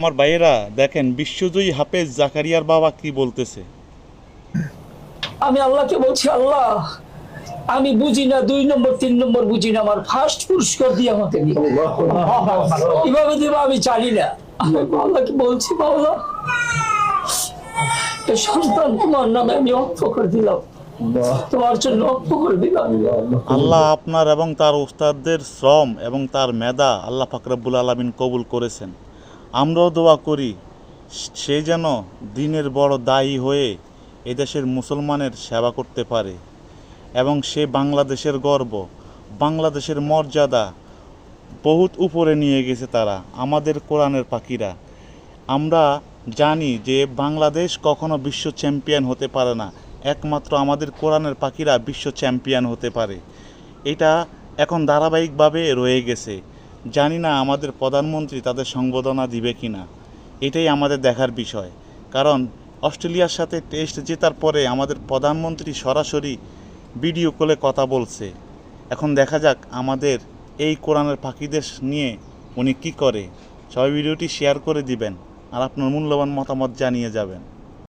আমার ভাইয়েরা দেখেন, বিশ্বজয়ী হাফেজ জাকারিয়ার বাবা কি বলতেছে। আমি আল্লাহকে বলছি, আল্লাহ আমি বুঝি না, 2 নম্বর 3 নম্বর বুঝি না, আমার ফার্স্ট পুরস্কার দিয়ে আমাকে দিও। কিভাবে দেবো আমি জানি না। আল্লাহকে বলছি, বাবা এই সন্তান তোমার নামে আমি অক্ষ করে দিলাম, তোমার জন্য অক্ষ করে দিলাম। আল্লাহ আপনার এবং তার উস্তাদদের শ্রম এবং তার মেধা আল্লাহ পাক রব্বুল আলামিন কবুল করেছেন। আমরাও দোয়া করি সে যেন দিনের বড় দায়ী হয়ে এদেশের মুসলমানের সেবা করতে পারে এবং সে বাংলাদেশের গর্ব, বাংলাদেশের মর্যাদা বহুত উপরে নিয়ে গেছে তারা, আমাদের কোরআনের পাখিরা। আমরা জানি যে বাংলাদেশ কখনো বিশ্ব চ্যাম্পিয়ন হতে পারে না, একমাত্র আমাদের কোরআনের পাখিরা বিশ্ব চ্যাম্পিয়ন হতে পারে। এটা এখন ধারাবাহিকভাবে রয়ে গেছে। জানি না আমাদের প্রধানমন্ত্রী তাদের সংবর্ধনা দিবে কি না, এটাই আমাদের দেখার বিষয়। কারণ অস্ট্রেলিয়ার সাথে টেস্ট জেতার পরে আমাদের প্রধানমন্ত্রী সরাসরি ভিডিও কলে কথা বলছে। এখন দেখা যাক আমাদের এই কোরআনের পাখিদের নিয়ে উনি কী করে। সবাই ভিডিওটি শেয়ার করে দিবেন আর আপনার মূল্যবান মতামত জানিয়ে যাবেন।